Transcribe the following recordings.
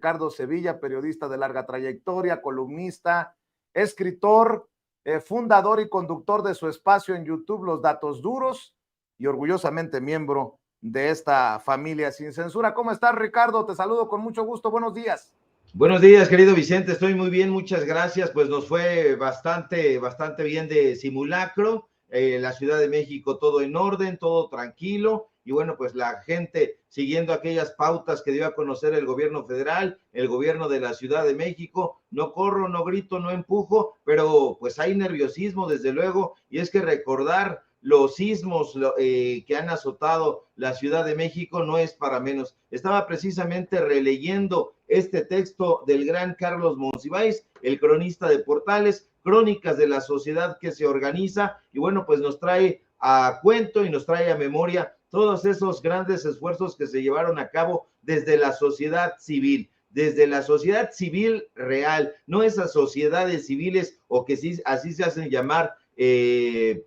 Ricardo Sevilla, periodista de larga trayectoria, columnista, escritor, fundador y conductor de su espacio en YouTube, Los Datos Duros, y orgullosamente miembro de esta familia sin censura. ¿Cómo estás, Ricardo? Te saludo con mucho gusto. Buenos días. Buenos días, querido Vicente. Estoy muy bien, muchas gracias. Pues nos fue bastante bien de simulacro. La Ciudad de México todo en orden, todo tranquilo. Y bueno, pues la gente siguiendo aquellas pautas que dio a conocer el gobierno federal, el gobierno de la Ciudad de México. No corro, no grito, no empujo, pero pues hay nerviosismo, desde luego. Y es que recordar los sismos que han azotado la Ciudad de México no es para menos. Estaba precisamente releyendo este texto del gran Carlos Monsiváis, el cronista de Portales, Crónicas de la Sociedad que se organiza, y bueno, pues nos trae a cuento y nos trae a memoria todos esos grandes esfuerzos que se llevaron a cabo desde la sociedad civil real, no esas sociedades civiles o que sí, así se hacen llamar,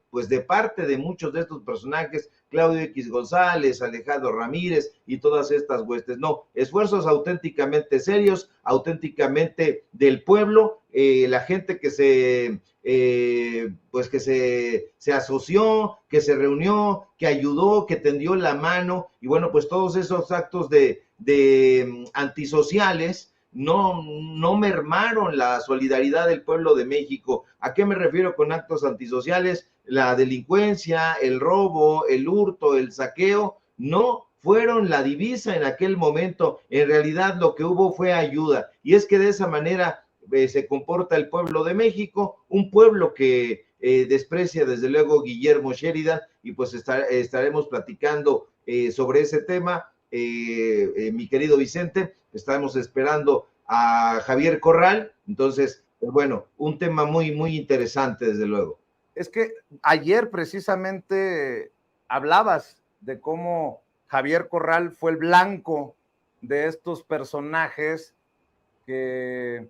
pues de parte de muchos de estos personajes, Claudio X González, Alejandro Ramírez y todas estas huestes. No, esfuerzos auténticamente serios, auténticamente del pueblo, la gente que se asoció, que se reunió, que ayudó, que tendió la mano, y bueno, pues todos esos actos de antisociales no mermaron la solidaridad del pueblo de México. ¿A qué me refiero con actos antisociales? La delincuencia, el robo, el hurto, el saqueo, no fueron la divisa en aquel momento. En realidad lo que hubo fue ayuda, y es que de esa manera se comporta el pueblo de México, un pueblo que desprecia desde luego Guillermo Sheridan, y pues estaremos platicando sobre ese tema. Mi querido Vicente, estamos esperando a Javier Corral, entonces, pues bueno, un tema muy interesante, desde luego. Es que ayer precisamente hablabas de cómo Javier Corral fue el blanco de estos personajes que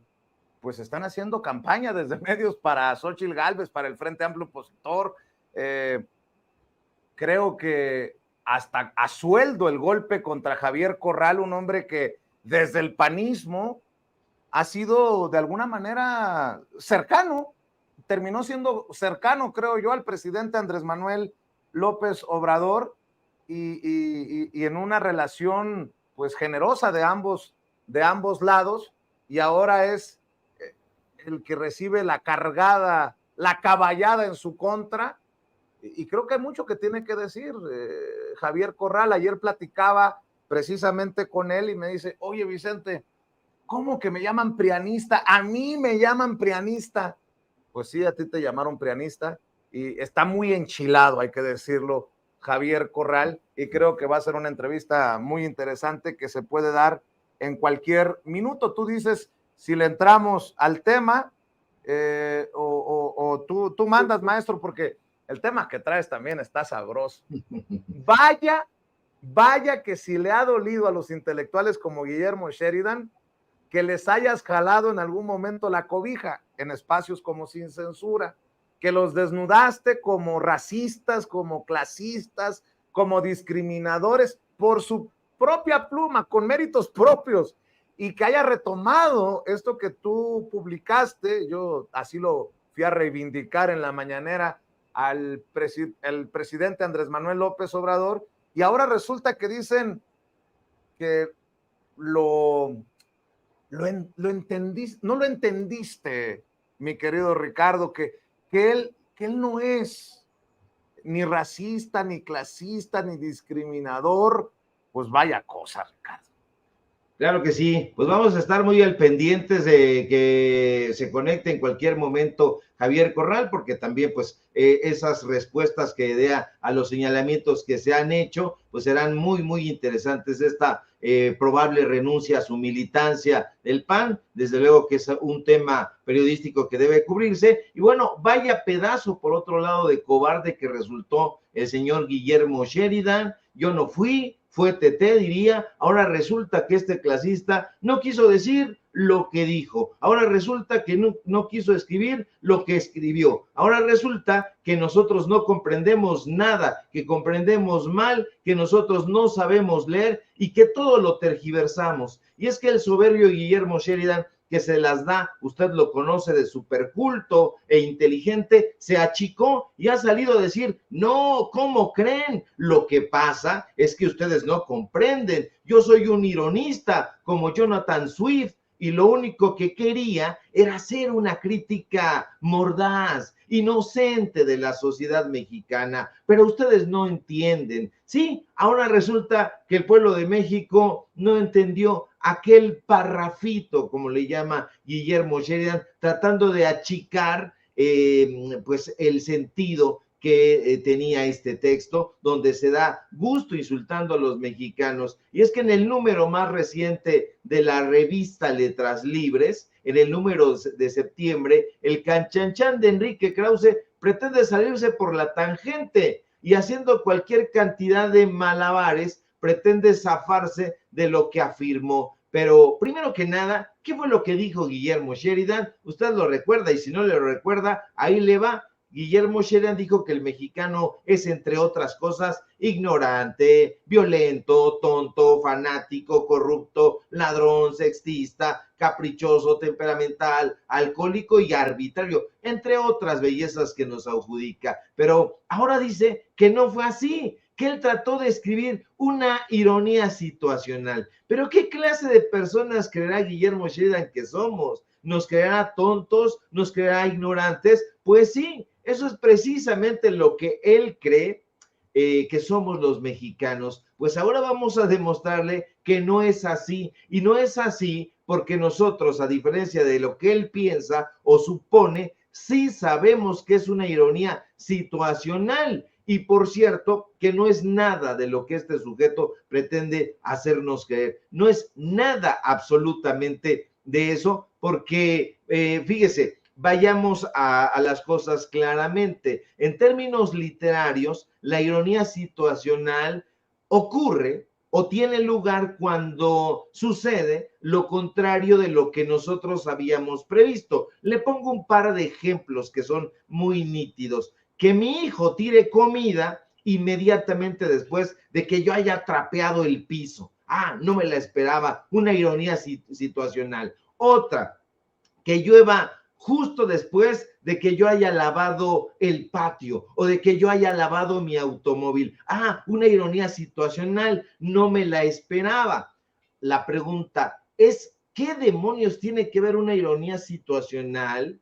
pues están haciendo campaña desde medios para Xóchitl Gálvez, para el Frente Amplio Opositor. Creo que hasta a sueldo el golpe contra Javier Corral, un hombre que desde el panismo ha sido de alguna manera cercano, terminó siendo cercano, creo yo, al presidente Andrés Manuel López Obrador, y en una relación pues generosa de ambos lados, y ahora es el que recibe la cargada, la caballada en su contra. Y creo que hay mucho que tiene que decir Javier Corral. Ayer platicaba precisamente con él y me dice: oye, Vicente, ¿cómo que me llaman prianista? A mí me llaman prianista. Pues sí, a ti te llamaron prianista, y está muy enchilado, hay que decirlo, Javier Corral, y creo que va a ser una entrevista muy interesante que se puede dar en cualquier minuto. Tú dices si le entramos al tema, o tú mandas, maestro, porque el tema que traes también está sabroso. Vaya que si le ha dolido a los intelectuales como Guillermo Sheridan que les hayas jalado en algún momento la cobija en espacios como Sin Censura, que los desnudaste como racistas, como clasistas, como discriminadores por su propia pluma, con méritos propios, y que haya retomado esto que tú publicaste. Yo así lo fui a reivindicar en la mañanera al el presidente Andrés Manuel López Obrador, y ahora resulta que dicen que lo entendiste, no lo entendiste, mi querido Ricardo, que él no es ni racista, ni clasista, ni discriminador. Pues vaya cosa, Ricardo. Claro que sí, pues vamos a estar muy al pendientes de que se conecte en cualquier momento Javier Corral, porque también pues esas respuestas que dé a los señalamientos que se han hecho, pues serán muy interesantes. Esta probable renuncia a su militancia del PAN, desde luego que es un tema periodístico que debe cubrirse. Y bueno, vaya pedazo por otro lado de cobarde que resultó el señor Guillermo Sheridan. Yo no fui fue teté, diría, ahora resulta que este clasista no quiso decir lo que dijo, ahora resulta que no quiso escribir lo que escribió, ahora resulta que nosotros no comprendemos nada, que comprendemos mal, que nosotros no sabemos leer y que todo lo tergiversamos. Y es que el soberbio Guillermo Sheridan, que se las da, usted lo conoce, de superculto e inteligente, se achicó y ha salido a decir, no, ¿cómo creen? Lo que pasa es que ustedes no comprenden. Yo soy un ironista como Jonathan Swift y lo único que quería era hacer una crítica mordaz, inocente de la sociedad mexicana, pero ustedes no entienden. Sí, ahora resulta que el pueblo de México no entendió aquel parrafito, como le llama Guillermo Sheridan, tratando de achicar pues el sentido que tenía este texto, donde se da gusto insultando a los mexicanos. Y es que en el número más reciente de la revista Letras Libres, en el número de septiembre, el canchanchan de Enrique Krause pretende salirse por la tangente y haciendo cualquier cantidad de malabares, pretende zafarse de lo que afirmó. Pero primero que nada, ¿qué fue lo que dijo Guillermo Sheridan? Usted lo recuerda y si no lo recuerda, ahí le va. Guillermo Sheridan dijo que el mexicano es, entre otras cosas, ignorante, violento, tonto, fanático, corrupto, ladrón, sexista, caprichoso, temperamental, alcohólico y arbitrario, entre otras bellezas que nos adjudica. Pero ahora dice que no fue así, que él trató de escribir una ironía situacional. Pero ¿qué clase de personas creerá Guillermo Sheridan que somos? ¿Nos creerá tontos? ¿Nos creerá ignorantes? Pues sí, eso es precisamente lo que él cree que somos los mexicanos. Pues ahora vamos a demostrarle que no es así, y no es así porque nosotros, a diferencia de lo que él piensa o supone, sí sabemos que es una ironía situacional. Y por cierto, que no es nada de lo que este sujeto pretende hacernos creer. No es nada absolutamente de eso, porque fíjese, vayamos a las cosas claramente. En términos literarios, la ironía situacional ocurre o tiene lugar cuando sucede lo contrario de lo que nosotros habíamos previsto. Le pongo un par de ejemplos que son muy nítidos. Que mi hijo tire comida inmediatamente después de que yo haya trapeado el piso. Ah, no me la esperaba. Una ironía situacional. Otra, que llueva justo después de que yo haya lavado el patio o de que yo haya lavado mi automóvil. Ah, una ironía situacional, no me la esperaba. La pregunta es, ¿qué demonios tiene que ver una ironía situacional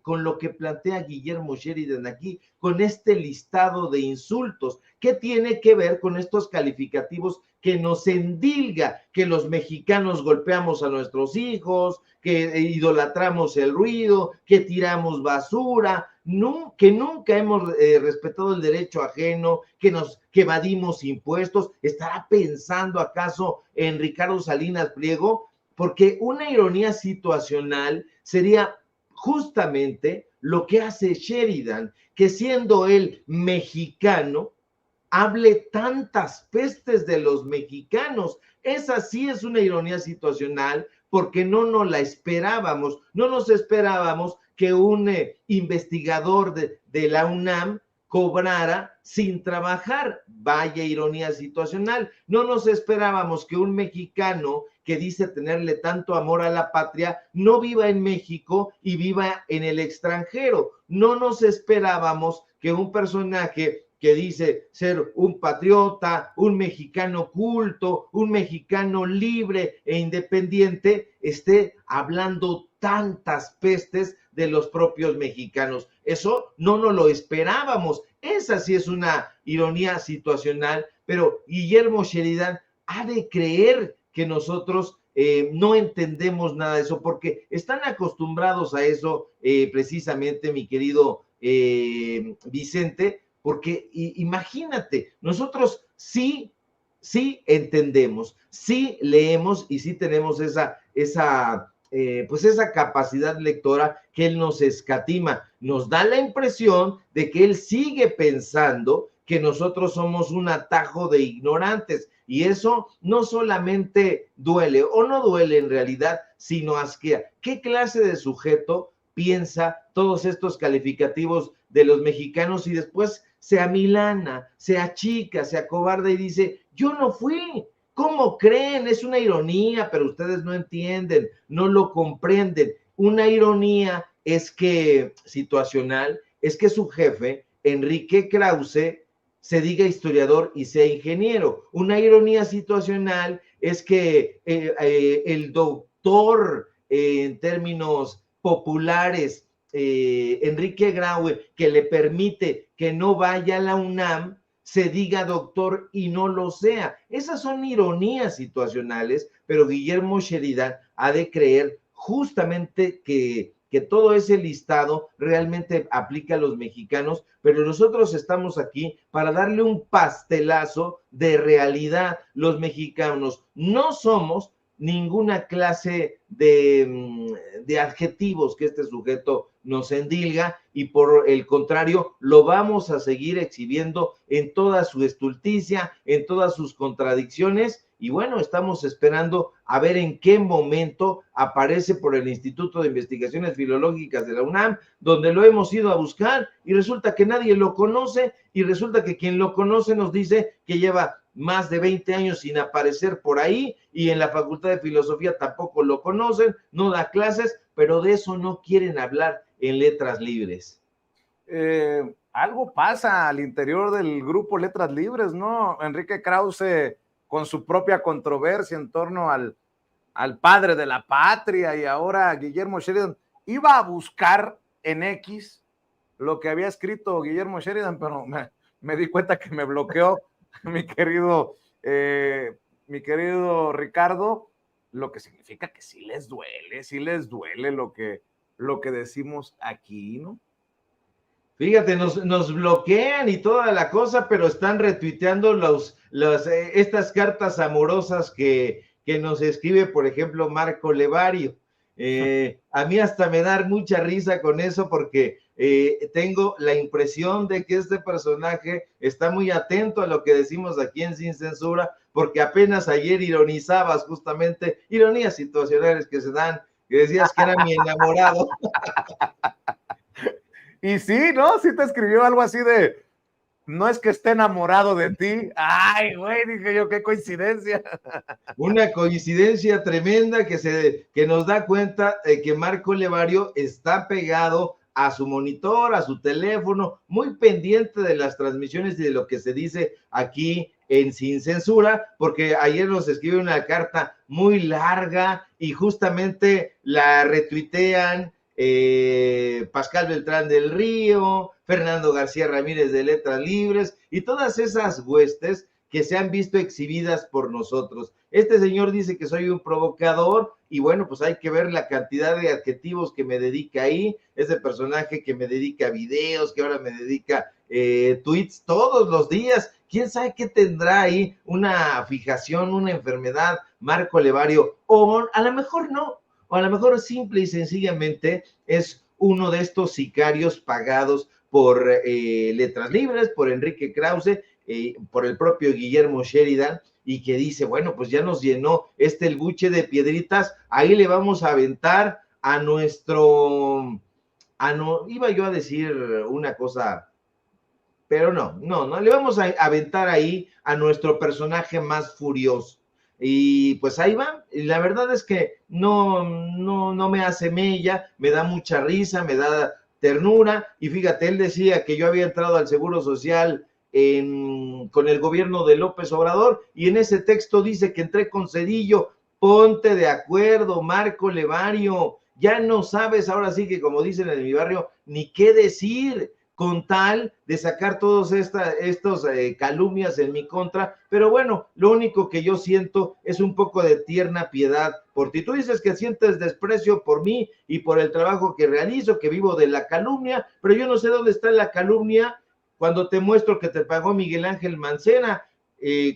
con lo que plantea Guillermo Sheridan aquí, con este listado de insultos? ¿Qué tiene que ver con estos calificativos que nos endilga, que los mexicanos golpeamos a nuestros hijos, que idolatramos el ruido, que tiramos basura, no, que nunca hemos respetado el derecho ajeno, que evadimos impuestos? ¿Estará pensando acaso en Ricardo Salinas Pliego? Porque una ironía situacional sería justamente lo que hace Sheridan, que siendo él mexicano, hable tantas pestes de los mexicanos. Esa sí es una ironía situacional, porque no nos la esperábamos. No nos esperábamos que un investigador de la UNAM cobrara sin trabajar. Vaya ironía situacional. No nos esperábamos que un mexicano que dice tenerle tanto amor a la patria no viva en México y viva en el extranjero. No nos esperábamos que un personaje que dice ser un patriota, un mexicano culto, un mexicano libre e independiente, esté hablando tantas pestes de los propios mexicanos. Eso no nos lo esperábamos. Esa sí es una ironía situacional, pero Guillermo Sheridan ha de creer que nosotros no entendemos nada de eso, porque están acostumbrados a eso precisamente, mi querido Vicente, porque imagínate, nosotros sí entendemos, sí leemos y sí tenemos pues esa capacidad lectora que él nos escatima. Nos da la impresión de que él sigue pensando que nosotros somos un atajo de ignorantes. Y eso no solamente duele, o no duele en realidad, sino asquea. ¿Qué clase de sujeto piensa todos estos calificativos de los mexicanos y después se amilana, se achica, se acobarda y dice, yo no fui? ¿Cómo creen? Es una ironía, pero ustedes no entienden, no lo comprenden. Una ironía situacional, es que su jefe, Enrique Krause, se diga historiador y sea ingeniero. Una ironía situacional es que el doctor, en términos populares, Enrique Graue, que le permite que no vaya a la UNAM, se diga doctor y no lo sea. Esas son ironías situacionales, pero Guillermo Sheridan ha de creer justamente que todo ese listado realmente aplica a los mexicanos, pero nosotros estamos aquí para darle un pastelazo de realidad. Los mexicanos no somos ninguna clase de adjetivos que este sujeto nos endilga, y por el contrario lo vamos a seguir exhibiendo en toda su estulticia, en todas sus contradicciones. Y bueno, estamos esperando a ver en qué momento aparece por el Instituto de Investigaciones Filológicas de la UNAM, donde lo hemos ido a buscar y resulta que nadie lo conoce, y resulta que quien lo conoce nos dice que lleva más de 20 años sin aparecer por ahí, y en la Facultad de Filosofía tampoco lo conocen, no da clases, pero de eso no quieren hablar en Letras Libres. Algo pasa al interior del grupo Letras Libres, ¿no? Enrique Krause, con su propia controversia en torno al padre de la patria, y ahora Guillermo Sheridan iba a buscar en X lo que había escrito Guillermo Sheridan, pero me di cuenta que me bloqueó mi querido Ricardo, lo que significa que sí les duele lo que decimos aquí, ¿no? Fíjate, nos bloquean y toda la cosa, pero están retuiteando estas cartas amorosas que nos escribe, por ejemplo, Marco Levario. A mí hasta me da mucha risa con eso, porque tengo la impresión de que este personaje está muy atento a lo que decimos aquí en Sin Censura, porque apenas ayer ironizabas justamente, ironías situacionales que se dan, que decías que era mi enamorado. Y sí, ¿no? Sí te escribió algo así de, no es que esté enamorado de ti. Ay, güey, dije yo, qué coincidencia. Una coincidencia tremenda que nos da cuenta de que Marco Levario está pegado a su monitor, a su teléfono, muy pendiente de las transmisiones y de lo que se dice aquí en Sin Censura, porque ayer nos escribe una carta muy larga y justamente la retuitean Pascal Beltrán del Río, Fernando García Ramírez de Letras Libres y todas esas huestes que se han visto exhibidas por nosotros. Este señor dice que soy un provocador, y bueno, pues hay que ver la cantidad de adjetivos que me dedica ahí, ese personaje que me dedica videos, que ahora me dedica tweets todos los días. ¿Quién sabe qué tendrá ahí? Una fijación, una enfermedad, Marco Levario, o a lo mejor no, o a lo mejor simple y sencillamente es uno de estos sicarios pagados por Letras Libres, por Enrique Krause, por el propio Guillermo Sheridan, y que dice, bueno, pues ya nos llenó el buche de piedritas, ahí le vamos a aventar a nuestro, iba yo a decir una cosa, pero no, le vamos a aventar ahí a nuestro personaje más furioso. Y pues ahí va, y la verdad es que no me hace mella, me da mucha risa, me da ternura, y fíjate, él decía que yo había entrado al Seguro Social con el gobierno de López Obrador, y en ese texto dice que entré con Cedillo. Ponte de acuerdo, Marco Levario, ya no sabes, ahora sí que como dicen en mi barrio, ni qué decir, con tal de sacar todos estos calumnias en mi contra. Pero bueno, lo único que yo siento es un poco de tierna piedad por ti. Tú dices que sientes desprecio por mí y por el trabajo que realizo, que vivo de la calumnia, pero yo no sé dónde está la calumnia cuando te muestro que te pagó Miguel Ángel Mancera,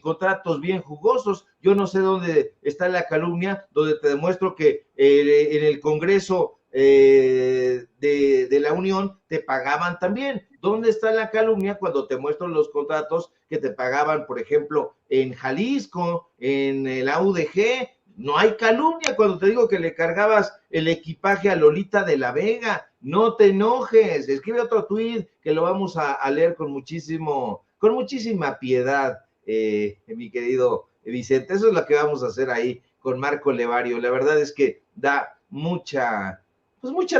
contratos bien jugosos. Yo no sé dónde está la calumnia donde te demuestro que en el Congreso de la Unión te pagaban también. ¿Dónde está la calumnia cuando te muestro los contratos que te pagaban, por ejemplo, en Jalisco, en la UDG? No hay calumnia cuando te digo que le cargabas el equipaje a Lolita de la Vega. No te enojes, escribe otro tuit que lo vamos a leer con muchísima piedad, mi querido Vicente. Eso es lo que vamos a hacer ahí con Marco Levario. La verdad es que da mucha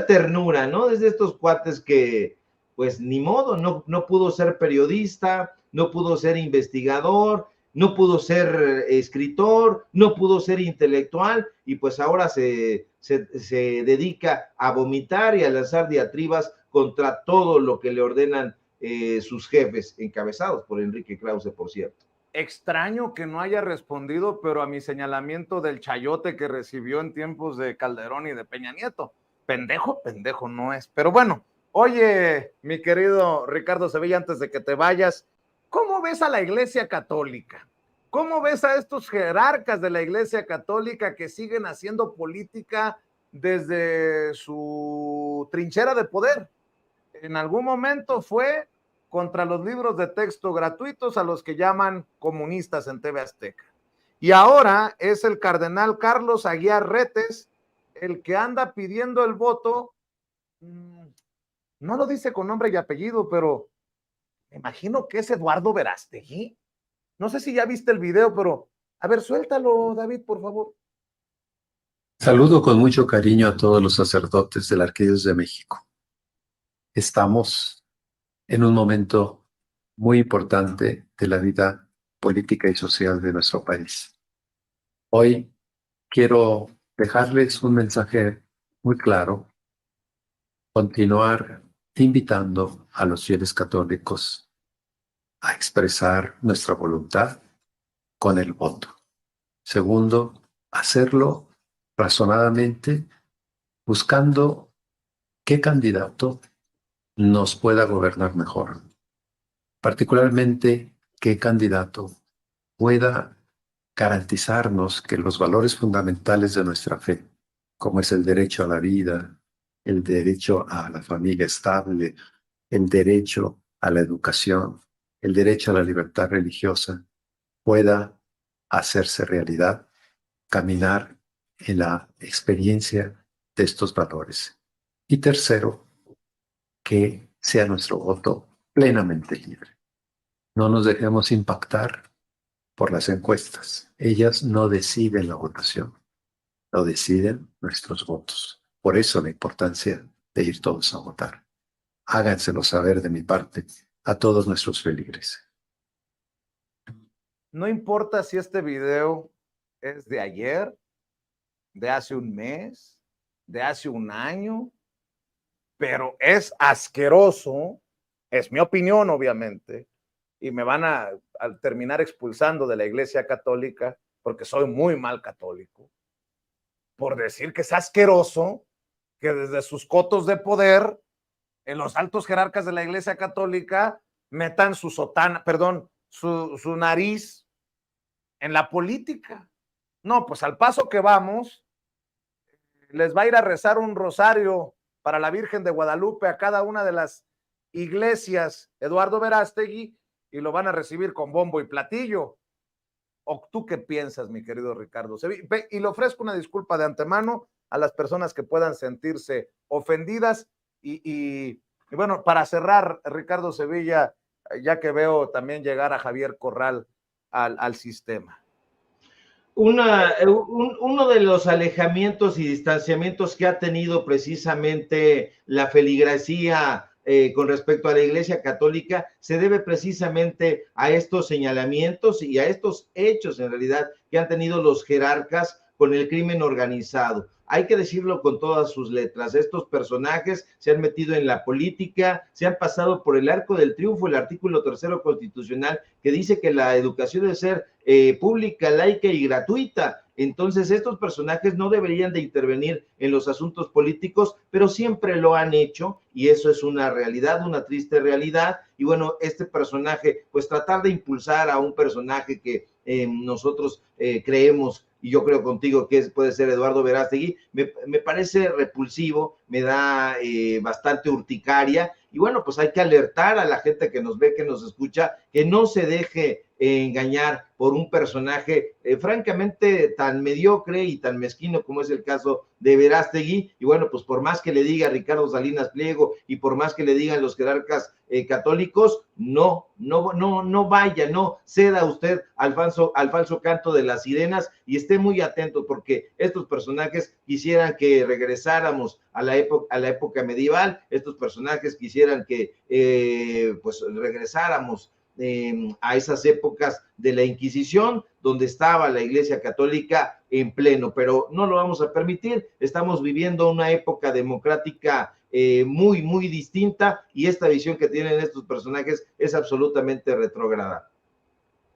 ternura, ¿no? Desde estos cuates que, pues ni modo, no pudo ser periodista, no pudo ser investigador, no pudo ser escritor, no pudo ser intelectual, y pues ahora se dedica a vomitar y a lanzar diatribas contra todo lo que le ordenan sus jefes, encabezados por Enrique Krause, por cierto. Extraño que no haya respondido, pero a mi señalamiento del chayote que recibió en tiempos de Calderón y de Peña Nieto. Pendejo no es. Pero bueno, oye, mi querido Ricardo Sevilla, antes de que te vayas, ¿cómo ves a la Iglesia Católica? ¿Cómo ves a estos jerarcas de la Iglesia Católica que siguen haciendo política desde su trinchera de poder? En algún momento fue contra los libros de texto gratuitos a los que llaman comunistas en TV Azteca. Y ahora es el cardenal Carlos Aguiar Retes el que anda pidiendo el voto, no lo dice con nombre y apellido, pero me imagino que es Eduardo Verástegui. No sé si ya viste el video, pero a ver, suéltalo, David, por favor. Saludo con mucho cariño a todos los sacerdotes de la Arquidiócesis de México. Estamos en un momento muy importante de la vida política y social de nuestro país. Hoy quiero dejarles un mensaje muy claro, continuar invitando a los fieles católicos a expresar nuestra voluntad con el voto. Segundo, hacerlo razonadamente, buscando qué candidato nos pueda gobernar mejor. Particularmente, qué candidato pueda garantizarnos que los valores fundamentales de nuestra fe, como es el derecho a la vida, el derecho a la familia estable, el derecho a la educación, el derecho a la libertad religiosa, pueda hacerse realidad, caminar en la experiencia de estos valores. Y tercero, que sea nuestro voto plenamente libre. No nos dejemos impactar por las encuestas. Ellas no deciden la votación, lo deciden nuestros votos. Por eso la importancia de ir todos a votar. Háganselo saber de mi parte a todos nuestros feligreses. No importa si este video es de ayer, de hace un mes, de hace un año, pero es asqueroso, es mi opinión obviamente, y me van a terminar expulsando de la Iglesia Católica porque soy muy mal católico, por decir que es asqueroso que desde sus cotos de poder, en los altos jerarcas de la Iglesia Católica, metan su sotana, perdón, su nariz en la política. No, pues al paso que vamos, les va a ir a rezar un rosario para la Virgen de Guadalupe a cada una de las iglesias Eduardo Verástegui y lo van a recibir con bombo y platillo. ¿O tú qué piensas, mi querido Ricardo? Y le ofrezco una disculpa de antemano a las personas que puedan sentirse ofendidas y bueno, para cerrar, Ricardo Sevilla, ya que veo también llegar a Javier Corral al sistema. Uno de los alejamientos y distanciamientos que ha tenido precisamente la feligresía con respecto a la Iglesia Católica se debe precisamente a estos señalamientos y a estos hechos en realidad que han tenido los jerarcas con el crimen organizado. Hay que decirlo con todas sus letras. Estos personajes se han metido en la política, se han pasado por el arco del triunfo, el artículo 3 constitucional que dice que la educación debe ser pública, laica y gratuita. Entonces, estos personajes no deberían de intervenir en los asuntos políticos, pero siempre lo han hecho y eso es una realidad, una triste realidad. Y bueno, este personaje, pues tratar de impulsar a un personaje que nosotros creemos y yo creo contigo que puede ser Eduardo Verástegui, me parece repulsivo, me da bastante urticaria, y bueno, pues hay que alertar a la gente que nos ve, que nos escucha, que no se deje engañar por un personaje francamente tan mediocre y tan mezquino como es el caso de Verástegui. Y bueno, pues por más que le diga Ricardo Salinas Pliego y por más que le digan los jerarcas católicos, no vaya, no ceda usted al falso canto de las sirenas, y esté muy atento, porque estos personajes quisieran que regresáramos a la época medieval, estos personajes quisieran que pues regresáramos a esas épocas de la Inquisición, donde estaba la Iglesia Católica en pleno, pero no lo vamos a permitir. Estamos viviendo una época democrática muy, muy distinta, y esta visión que tienen estos personajes es absolutamente retrógrada.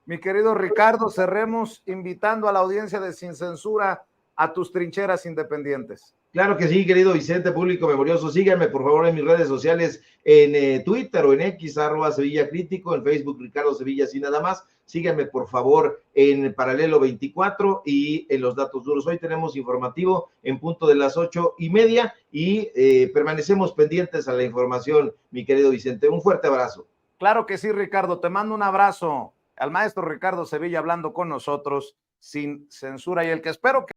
Mi querido Ricardo, cerremos invitando a la audiencia de Sin Censura a tus trincheras independientes. Claro que sí, querido Vicente, público memorioso. Síganme, por favor, en mis redes sociales, en Twitter o en X, @Sevilla Crítico, en Facebook, Ricardo Sevilla, así nada más. Síganme, por favor, en Paralelo 24 y en Los Datos Duros. Hoy tenemos informativo en punto de las 8:30 y permanecemos pendientes a la información, mi querido Vicente. Un fuerte abrazo. Claro que sí, Ricardo. Te mando un abrazo. Al maestro Ricardo Sevilla hablando con nosotros sin censura, y el que espero que